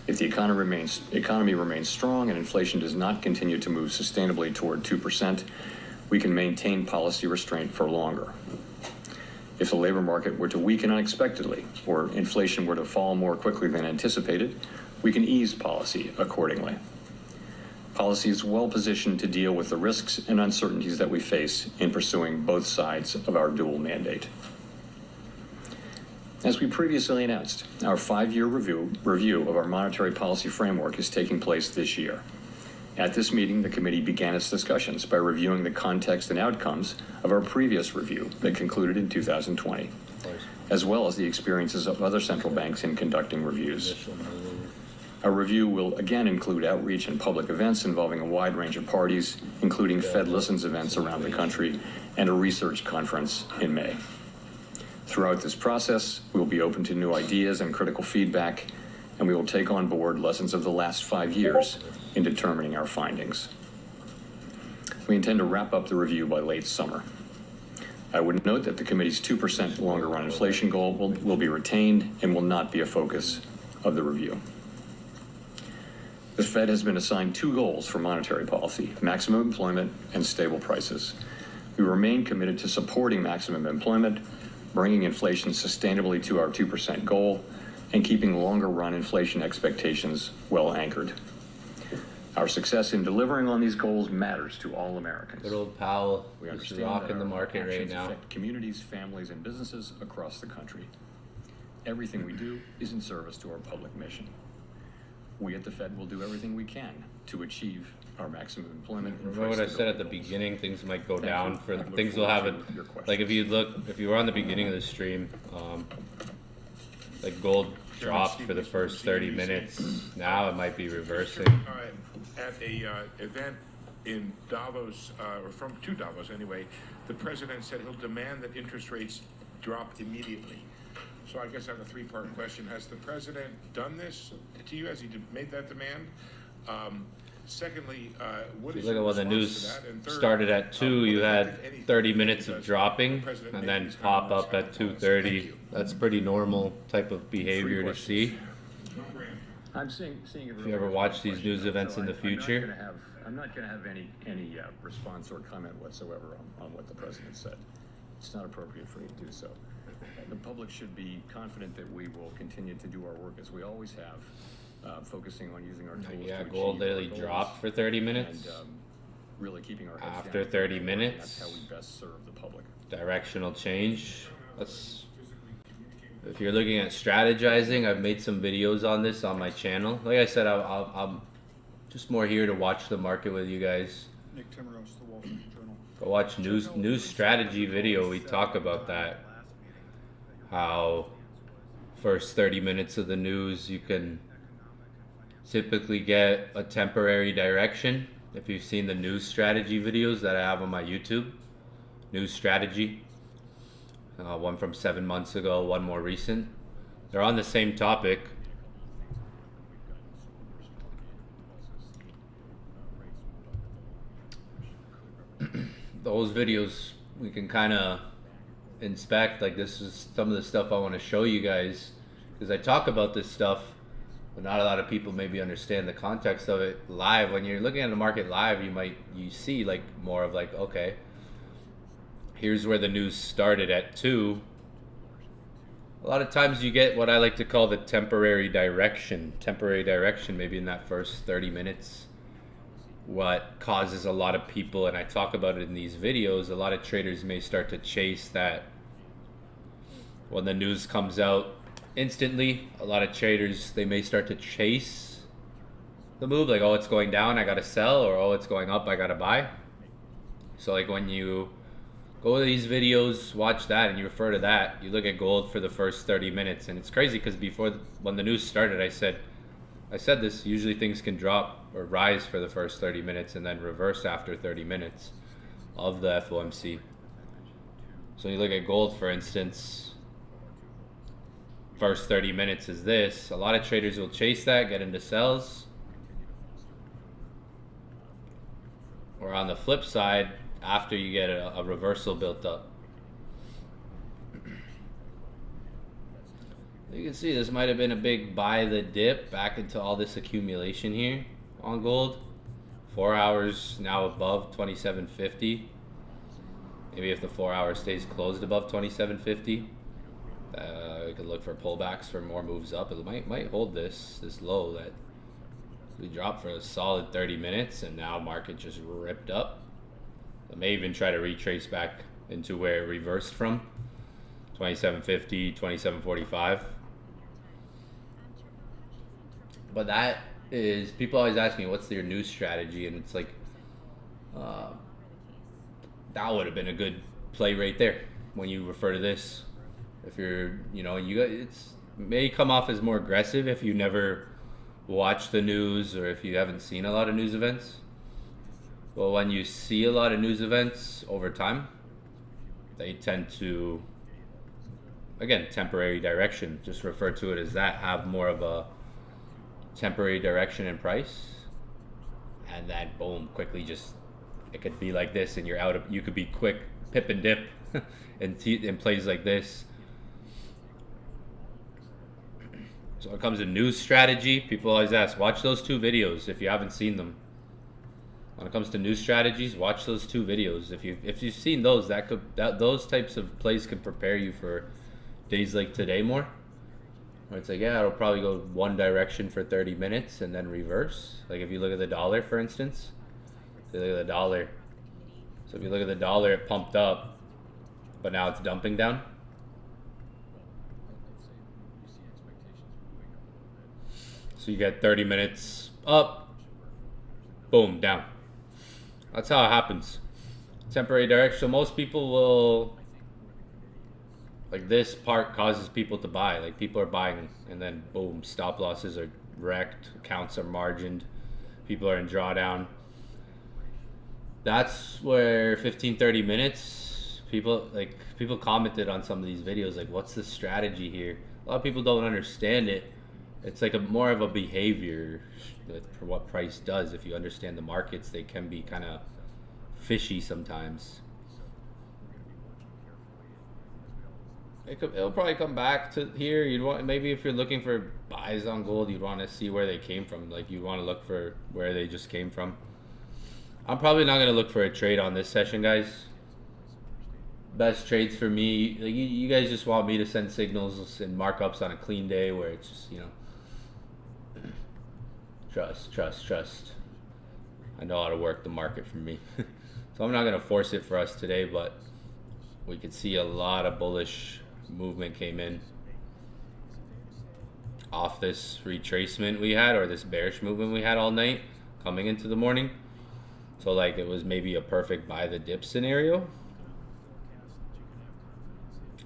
If the economy remains strong and inflation does not continue to move sustainably toward 2%, we can maintain policy restraint for longer. If the labor market were to weaken unexpectedly or inflation were to fall more quickly than anticipated, we can ease policy accordingly. Policy is well positioned to deal with the risks and uncertainties that we face in pursuing both sides of our dual mandate. As we previously announced, our 5-year review of our monetary policy framework is taking place this year. At this meeting, the committee began its discussions by reviewing the context and outcomes of our previous review that concluded in 2020, as well as the experiences of other central banks in conducting reviews. Our review will again include outreach and public events involving a wide range of parties, including Fed Listens events around the country and a research conference in May. Throughout this process, we will be open to new ideas and critical feedback, and we will take on board lessons of the last 5 years in determining our findings. We intend to wrap up the review by late summer. I would note that the committee's 2% longer run inflation goal will be retained and will not be a focus of the review. The Fed has been assigned 2 goals for monetary policy: maximum employment and stable prices. We remain committed to supporting maximum employment, bringing inflation sustainably to our 2% goal, and keeping longer-run inflation expectations well anchored. Our success in delivering on these goals matters to all Americans. Good old Powell We is understand rocking that the our market right actions now. affect communities, families, and businesses across the country. Everything we do is in service to our public mission. We at the Fed will do everything we can to achieve our maximum employment. and Remember what I price said at the stability goals. beginning? Things might go Thank down you. for I look things will forward have to your it. questions. Like if you were on the beginning of the stream, like gold dropped for the first 30 minutes. Now it might be reversing. At a event in Davos, or from to Davos anyway, the president said he'll demand that interest rates drop immediately. So I guess I have a 3-part question. Has the president done this to you? Has he made that demand? Secondly, what If is you look your at when the response news to that? And third, started at 2, what you effect, had if anything, 30 minutes of does dropping the president and make then these pop comments up at on policy? 2:30. Thank you. That's pretty normal type of behavior to questions. see. I'm seeing it. If you ever watch these news events in the future. I'm not going to have any response or comment whatsoever on what the president said. It's not appropriate for me to do so. The public should be confident that we will continue to do our work as we always have, focusing on using our tools Yeah, to achieve gold our literally goals dropped for 30 minutes. and really keeping our heads After down. 30 minutes. That's how we best serve the public. Directional change. If you're looking at strategizing, I've made some videos on this on my channel. Like I said, I'm just more here to watch the market with you guys. Nick Timmeros, The Wall Street Journal. Go watch news strategy video. We talk about that. How first 30 minutes of the news you can typically get a temporary direction If you've seen the news strategy videos that I have on my YouTube, news strategy, one from 7 months ago, one more recent, they're on the same topic. Those videos we can kind of inspect. Like, this is some of the stuff I want to show you guys, because I talk about this stuff, but not a lot of people maybe understand the context of it live. When you're looking at the market live, you see like more of like, okay, here's where the news started at 2. A lot of times you get what I like to call the temporary direction maybe in that first 30 minutes. What causes a lot of people, and I talk about it in these videos, a lot of traders may start to chase that when the news comes out instantly. A lot of traders, they may start to chase the move, like, oh, it's going down, I gotta sell, or oh, it's going up, I gotta buy. So like when you go to these videos, watch that, and you refer to that, you look at gold for the first 30 minutes, and it's crazy because when the news started, I said this, usually things can drop or rise for the first 30 minutes and then reverse after 30 minutes of the FOMC. So you look at gold, for instance, first 30 minutes is this. A lot of traders will chase that, get into sells. Or on the flip side, after you get a reversal built up. You can see this might have been a big buy the dip back into all this accumulation here on gold. 4 hours now above 27.50. Maybe if the 4 hour stays closed above 27.50, we could look for pullbacks for more moves up. It might hold this low that we dropped for a solid 30 minutes, and now market just ripped up. It may even try to retrace back into where it reversed from, 27.50, 27.45. But that is, people always ask me, what's your new strategy? And it's like, that would have been a good play right there when you refer to this. If you're, it's may come off as more aggressive if you never watch the news or if you haven't seen a lot of news events. Well, when you see a lot of news events over time, they tend to, again, temporary direction, just refer to it as that, have more of a temporary direction in price, and then boom, quickly just, it could be like this and you're out of, you could be quick pip and dip in plays like this. So when it comes to news strategy, people always ask, watch those 2 videos if you haven't seen them. When it comes to news strategies, watch those 2 videos. If you've seen those, those types of plays can prepare you for days like today more. Where it's like, yeah, it'll probably go one direction for 30 minutes and then reverse. Like if you look at the dollar, for instance, so look at the dollar. So if you look at the dollar, it pumped up, but now it's dumping down. So you get 30 minutes up, boom, down. That's how it happens. Temporary direction. So most people will, like, this part causes people to buy. Like, people are buying and then boom, stop losses are wrecked, accounts are margined, people are in drawdown. That's where 15-30 minutes, people commented on some of these videos, like, what's the strategy here? A lot of people don't understand it. It's like more of a behavior for what price does. If you understand the markets, they can be kind of fishy sometimes. It'll probably come back to here. You'd want, maybe if you're looking for buys on gold, you'd want to see where they came from. Like, you want to look for where they just came from. I'm probably not going to look for a trade on this session, guys. Best trades for me, like, you guys just want me to send signals and markups on a clean day where it's just, trust. I know how to work the market for me. So I'm not going to force it for us today, but we could see a lot of bullish movement came in off this retracement we had, or this bearish movement we had all night coming into the morning. So like, it was maybe a perfect buy the dip scenario.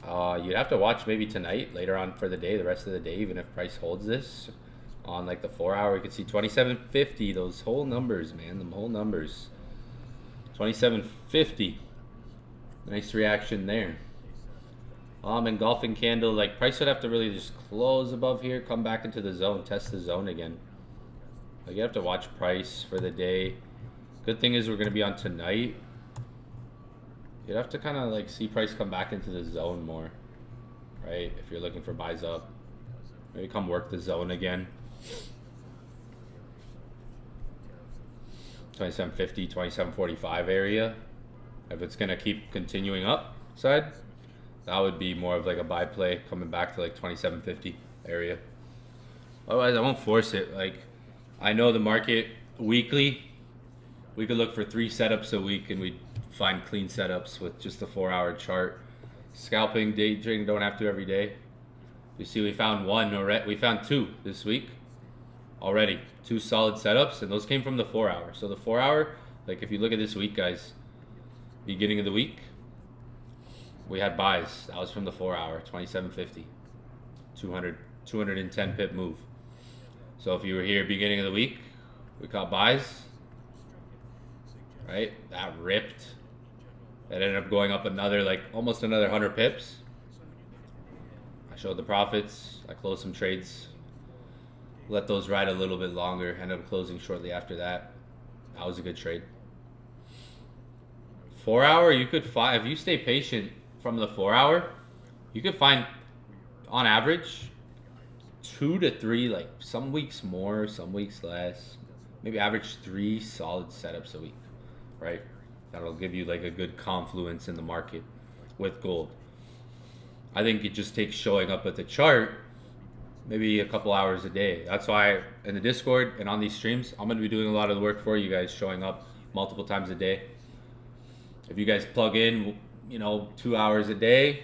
You'd have to watch maybe tonight, later on for the day, the rest of the day, even if price holds this, On like the 4 hour, you can see 27.50. Those whole numbers, man, the whole numbers. 27.50. Nice reaction there. Engulfing candle, like price would have to really just close above here, come back into the zone, test the zone again. Like you have to watch price for the day. Good thing is we're gonna be on tonight. You'd have to kind of like see price come back into the zone more, right? If you're looking for buys up, maybe come work the zone again. 27.50, 27.45 area. If it's gonna keep continuing upside, that would be more of like a buy play coming back to like 27.50 area. Otherwise, I won't force it. Like, I know the market weekly, we could look for 3 setups a week and we'd find clean setups with just a 4 hour chart. Scalping, day trading, don't have to every day. You see, we found 1 already. We found 2 this week already. 2 solid setups, and those came from the 4 hour. So the 4 hour, like if you look at this week, guys, beginning of the week, we had buys. That was from the 4 hour, 27.50, 210 pip move. So if you were here beginning of the week, we caught buys, right? That ripped. That ended up going up another, like almost another 100 pips. I showed the profits. I closed some trades. Let those ride a little bit longer. Ended up closing shortly after that. That was a good trade. 4 hour, you could find, if you stay patient from the 4 hour, you could find on average 2 to 3, like some weeks more, some weeks less, maybe average 3 solid setups a week, right? That'll give you like a good confluence in the market with gold. I think it just takes showing up at the chart maybe a couple hours a day. That's why in the Discord and on these streams, I'm going to be doing a lot of the work for you guys, showing up multiple times a day. If you guys plug in, 2 hours a day,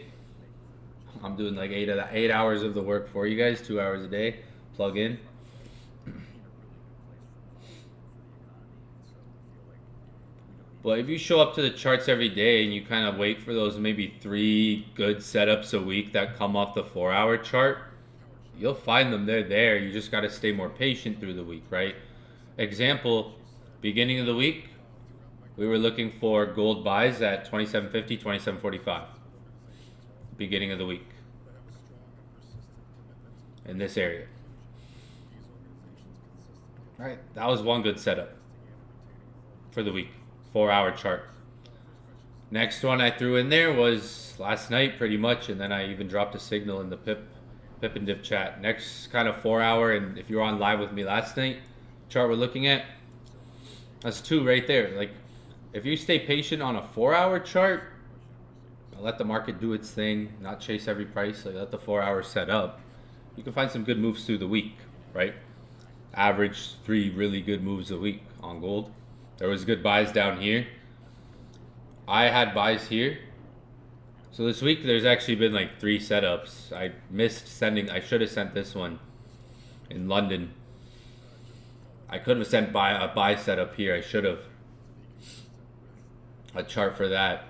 I'm doing like 8 hours of the work for you guys, 2 hours a day, plug in. But if you show up to the charts every day and you kind of wait for those maybe 3 good setups a week that come off the 4 hour chart, you'll find them. They're there. You just got to stay more patient through the week, right? Example, beginning of the week, we were looking for gold buys at 27.50, 27.45. Beginning of the week. In this area. Right, that was one good setup for the week. 4 hour chart. Next one I threw in there was last night pretty much, and then I even dropped a signal in the Pip and Dip chat. Next kind of 4 hour, and if you were on live with me last night, chart we're looking at, that's 2 right there. Like, if you stay patient on a 4 hour chart, let the market do its thing, not chase every price, like let the 4 hours set up, you can find some good moves through the week, right? Average 3 really good moves a week on gold. There was good buys down here. I had buys here. So this week there's actually been like 3 setups. I missed sending, I should have sent this one in London. I could have sent a buy setup here, I should have. A chart for that.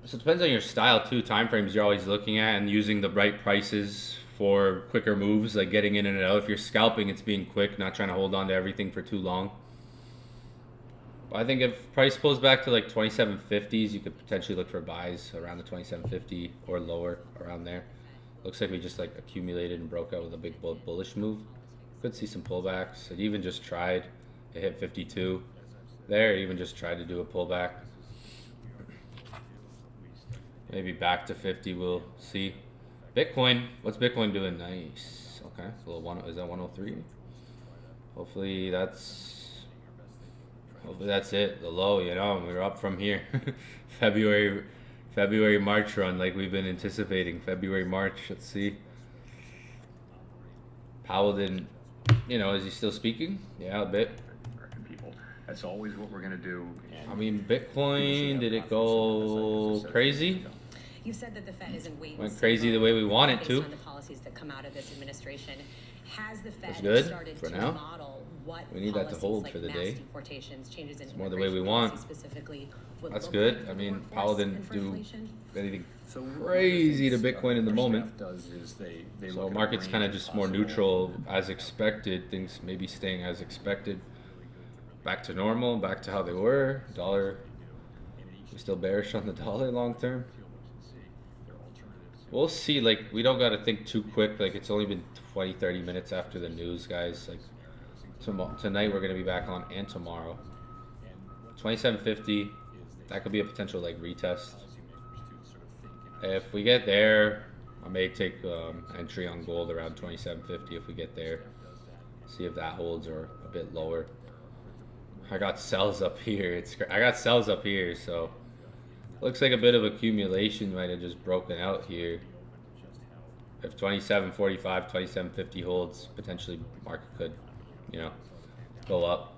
So it depends on your style too, time frames you're always looking at, and using the right prices for quicker moves, like getting in and out. If you're scalping, it's being quick, not trying to hold on to everything for too long. But I think if price pulls back to like 27.50s, you could potentially look for buys around the 27.50 or lower, around there. Looks like we just like accumulated and broke out with a big bullish move. Could see some pullbacks. It even just tried. It hit 52. There, it even just tried to do a pullback. Maybe back to 50, we'll see. Bitcoin, what's Bitcoin doing? Nice. Okay, a little one, is that 103? Hopefully that's it, the low, we're up from here. February, March run like we've been anticipating. February, March, let's see. Powell didn't, is he still speaking? Yeah, a bit. American people. That's always what we're going to do. I mean, Bitcoin, did it go crazy? You said that the Fed isn't waiting. Went crazy the way we want it to. Based on the policies that come out of this administration, has the Fed good started for to now. model what We need that to policies hold like for the mass day. deportations, changes in It's more the way we immigration want. policy specifically would That's look good. like I for the mean, workforce Powell and didn't for do inflation? anything So crazy to Bitcoin in the our moment. staff does is they So look at a market's range kind of of just more possible- neutral as expected. Things maybe staying as expected. Back to normal, back to how they were. Dollar, we're still bearish on the dollar long term. We'll see. Like, we don't got to think too quick. Like, it's only been 20, 30 minutes after the news, guys. Like, tonight we're going to be back on, and tomorrow. 2750, that could be a potential, like, retest. If we get there, I may take entry on gold around 2750 if we get there. See if that holds or a bit lower. I got sells up here. I got sells up here, so looks like a bit of accumulation might have just broken out here. If 2745, 2750 holds, potentially market could, you know, go up.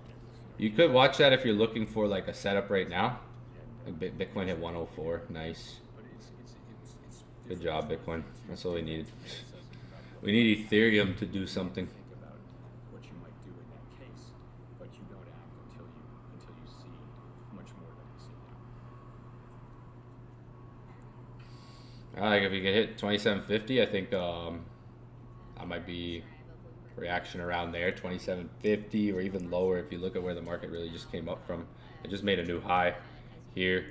You could watch that if you're looking for like a setup right now. Like Bitcoin hit 104, nice. Good job, Bitcoin. That's all we need. We need Ethereum to do something. what you might do in that case, but you don't act until you see much more than you see now. Like if you can hit 2750, I think I might be reaction around there, 2750 or even lower if you look at where the market really just came up from. It just made a new high here.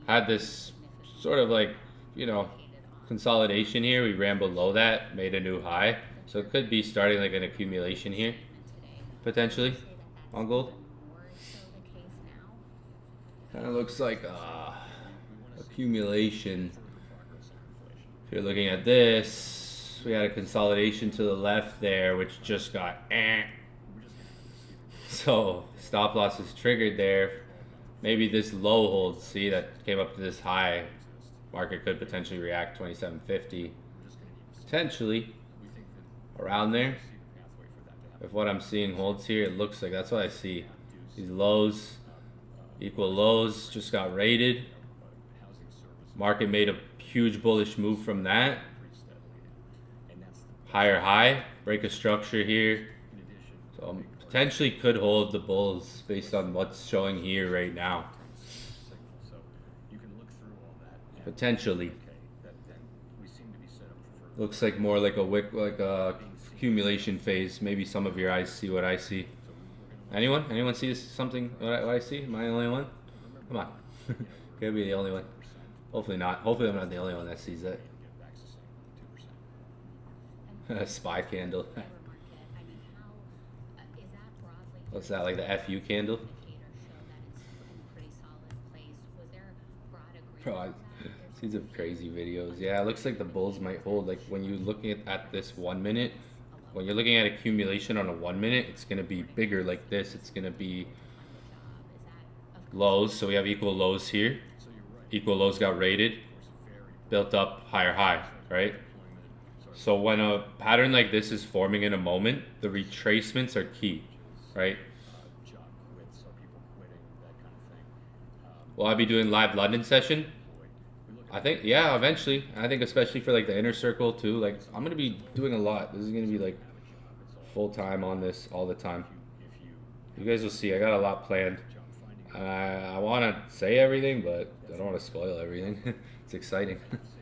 Had this sort of like, you know, consolidation here. We ran below that, made a new high. So it could be starting like an accumulation here, potentially, on gold. Kind of looks like accumulation. If you're looking at this, we had a consolidation to the left there, which just got So stop loss is triggered there. Maybe this low hold, see, that came up to this high. Market could potentially react 2750. Potentially around there. If what I'm seeing holds here, it looks like that's what I see. These lows, equal lows, just got rated. Market made a huge bullish move from that. Higher high, break a structure here. So potentially could hold the bulls based on what's showing here right now. Potentially. Looks like more like a wick, like a accumulation phase. Maybe some of your eyes see what I see. Anyone? Anyone see something what I see? Am I the only one? Come on. Can't be the only one. Hopefully not. Hopefully I'm not the only one that sees that. Spy candle. What's that, like the FU candle? Bro, I've seen some crazy videos. Yeah, it looks like the bulls might hold. Like when you're looking at this 1 minute, when you're looking at accumulation on a 1 minute, it's going to be bigger like this. It's going to be lows. So we have equal lows here. Equal lows got rated, built up, higher high, right? So when a pattern like this is forming in a moment, the retracements are key, right? Will I be doing live London session? I think, yeah, eventually. I think especially for like the inner circle too. Like I'm going to be doing a lot. This is going to be like full time on this all the time. You guys will see. I got a lot planned. I want to say everything, but I don't want to spoil everything. It's exciting.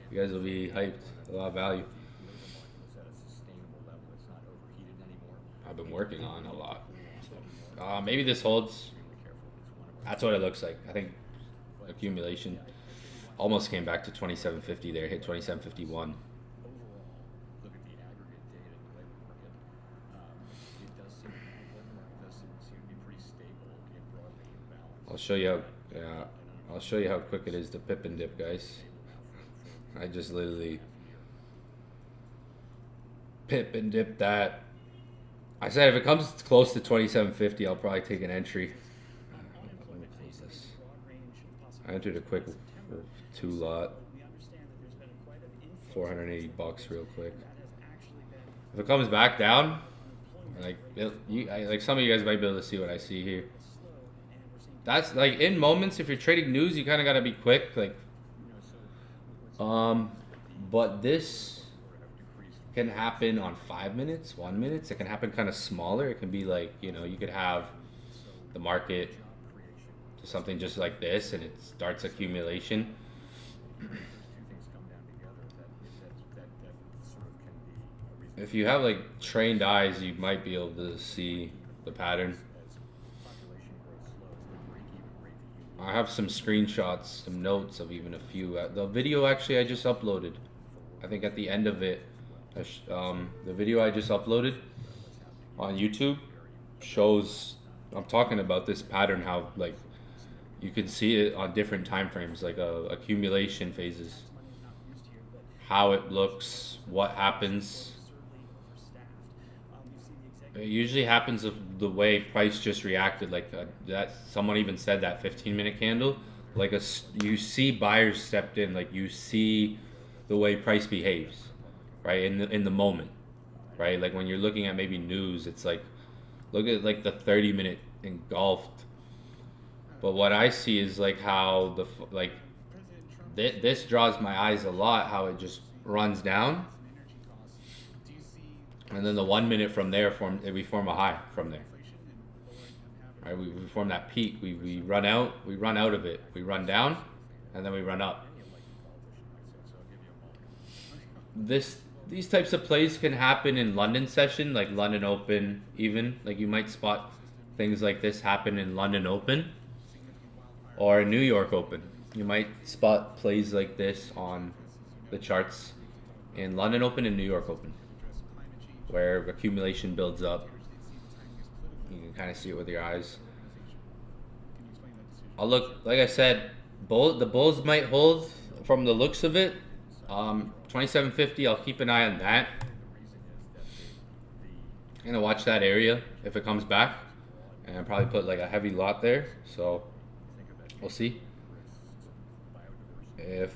You guys will be hyped. A lot of value. I've been working on a lot. So, maybe this holds. That's what it looks like. I think accumulation almost came back to 2750 there. Hit 2751. I'll show you how. Yeah, I'll show you how quick it is to pip and dip, guys. I just literally pip and dip that. I said if it comes close to 2750, I'll probably take an entry. Let me close this. I entered a quick 2 lot. $480 real quick. If it comes back down, like some of you guys might be able to see what I see here. That's like in moments. If you're trading news, you kind of gotta be quick. Like, but this can happen on 5 minutes, 1 minute. It can happen kind of smaller. It can be like, you know, you could have the market to something just like this and it starts accumulation. If you have like trained eyes, you might be able to see the pattern. I have some screenshots, some notes of even a few. The video actually I just uploaded, I think at the end of it, the video I just uploaded on YouTube shows, I'm talking about this pattern, how like you can see it on different time frames, like accumulation phases, how it looks, what happens. It usually happens of the way price just reacted, like that. Someone even said that 15-minute candle, like you see buyers stepped in, like you see the way price behaves, right, in the moment, right? Like when you're looking at maybe news, it's like look at like the 30-minute engulfed. But what I see is like how this draws my eyes a lot, how it just runs down. And then the 1 minute from there, we form a high from there. Right, we form that peak. We run out of it. We run down, and then we run up. These types of plays can happen in London session, like London Open, even. Like you might spot things like this happen in London Open or in New York Open. You might spot plays like this on the charts in London Open and New York Open, where accumulation builds up. You can kind of see it with your eyes. I'll look, like I said, the bulls might hold from the looks of it. 2750, I'll keep an eye on that. I'm gonna watch that area if it comes back, and I'll probably put like a heavy lot there. So we'll see if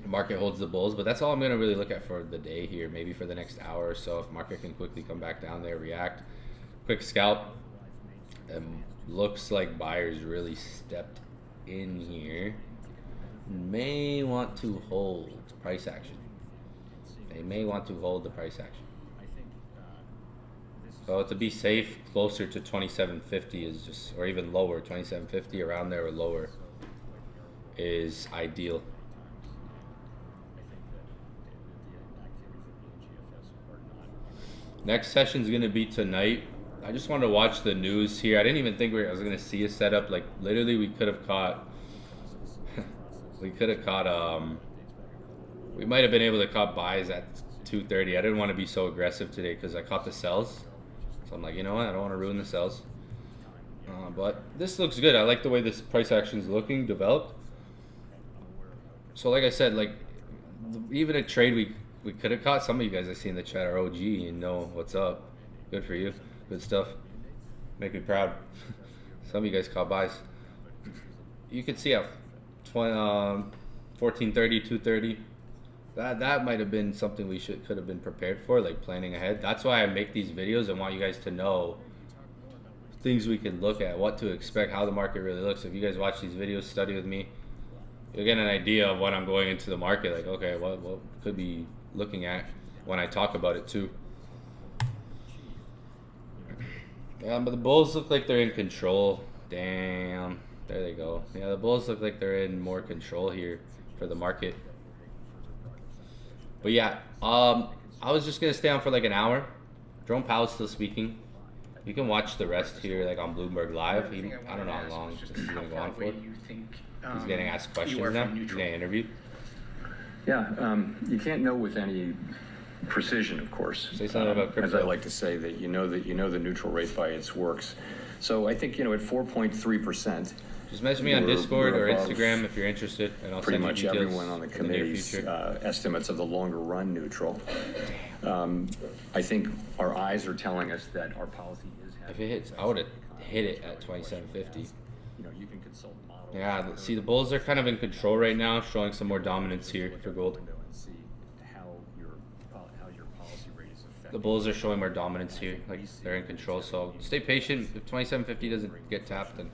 the market holds the bulls, but that's all I'm gonna really look at for the day here. Maybe for the next hour or so, if market can quickly come back down there, react, quick scalp. Looks like buyers really stepped in here. May want to hold price action. They may want to hold the price action. So to be safe, closer to 2750 is just, or even lower, 2750 around there or lower is ideal. Next session is going to be tonight. I just wanted to watch the news here. I didn't even think I was going to see a setup. Like literally, we could have caught. We might have been able to caught buys at 230. I didn't want to be so aggressive today because I caught the sells. So I'm like, you know what? I don't want to ruin the sells. But this looks good. I like the way this price action is looking developed. So like I said, like even a trade we could have caught. Some of you guys I see in the chat are OG and know what's up. Good for you. Good stuff. Make me proud. Some of you guys caught buys. You could see how 1430, 230. That might have been something we could have been prepared for, like planning ahead. That's why I make these videos. I want you guys to know things we can look at, what to expect, how the market really looks. If you guys watch these videos, study with me, you'll get an idea of what I'm going into the market. Like, okay, what could be looking at when I talk about it too. Yeah, but the bulls look like they're in control. Damn, there they go. Yeah, the bulls look like they're in more control here for the market. But yeah, I was just gonna stay on for like an hour. Jerome Powell's still speaking. You can watch the rest here, like on Bloomberg Live. I don't know how long this is gonna go on for. He's getting asked questions now. He's getting interviewed. Yeah, you can't know with any precision, of course. Say something about crypto. As I like to say, that you know the neutral rate by its works. So I think at 4.3%. Just message me on Discord or Instagram if you're interested, and I'll pretty send you much details everyone on the committee's estimates of the longer run neutral. I think our eyes are telling us that our policy is. If it hits, I would have hit it at 2750. You can consult models. Yeah, see the bulls are kind of in control right now, showing some more dominance here for gold. And see how your policy rate is affected. The bulls are showing more dominance here, like they're in control. So stay patient. If 2750 doesn't get tapped, then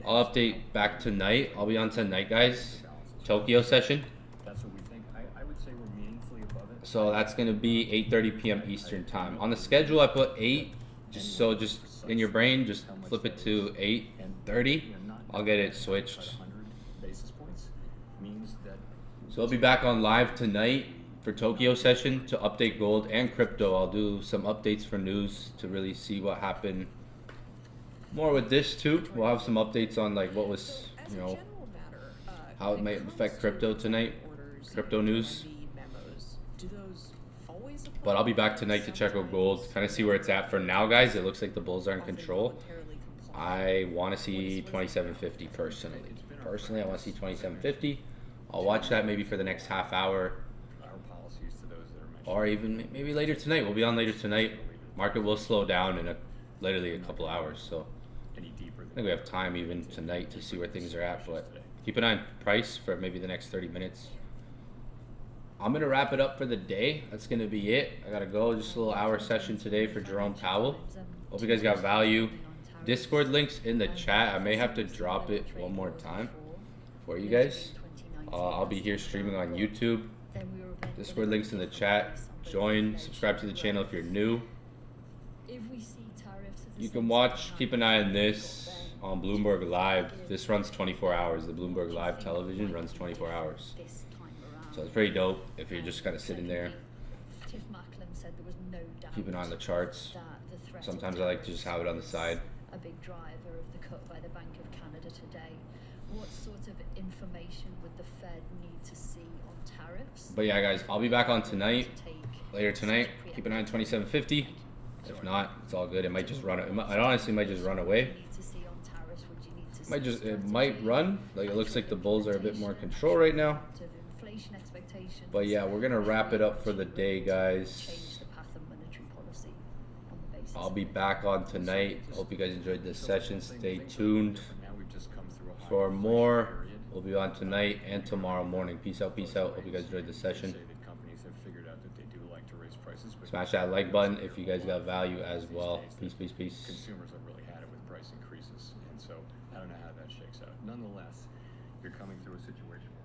I'll update back tonight. I'll be on tonight, guys. Tokyo session. That's what we think. I would say we're meaningfully above it. So that's gonna be 8:30 p.m. Eastern time. On the schedule, I put 8, just in your brain, just flip it to 8:30. I'll get it switched. So I'll be back on live tonight for Tokyo session to update gold and crypto. I'll do some updates for news to really see what happened. More with this too. We'll have some updates on like what was, you know, how it might affect crypto tonight, crypto news. But I'll be back tonight to check out gold, kind of see where it's at. For now, guys, it looks like the bulls are in control. I want to see 2750 personally. Personally, I want to see 2750. I'll watch that maybe for the next half hour, or even maybe later tonight. We'll be on later tonight. Market will slow down in literally a couple hours, so I think we have time even tonight to see where things are at. But keep an eye on price for maybe the next 30 minutes. I'm gonna wrap it up for the day. That's gonna be it. I gotta go. Just a little hour session today for Jerome Powell. Hope you guys got value. Discord links in the chat. I may have to drop it one more time for you guys. I'll be here streaming on YouTube. Discord links in the chat. Join, subscribe to the channel if you're new. You can watch, keep an eye on this on Bloomberg Live. This runs 24 hours. The Bloomberg Live television runs 24 hours. So it's pretty dope if you're just kind of sitting there. Keep an eye on the charts. Sometimes I like to just have it on the side. A big driver of the cut by the Bank of Canada today. What sort of information would the Fed need to see on tariffs? But yeah, guys, I'll be back on tonight, later tonight. Keep an eye on 2750. If not, it's all good. It might just run. It honestly might just run away. It might run. Like it looks like the bulls are a bit more in control right now. But yeah, we're gonna wrap it up for the day, guys. I'll be back on tonight. Hope you guys enjoyed this session. Stay tuned for more. We'll be on tonight and tomorrow morning. Peace out, peace out. Hope you guys enjoyed this session. Smash that like button if you guys got value as well. Peace, peace, peace. Consumers have really had it with price increases, and so I don't know how that shakes out. Nonetheless, you're coming through a situation where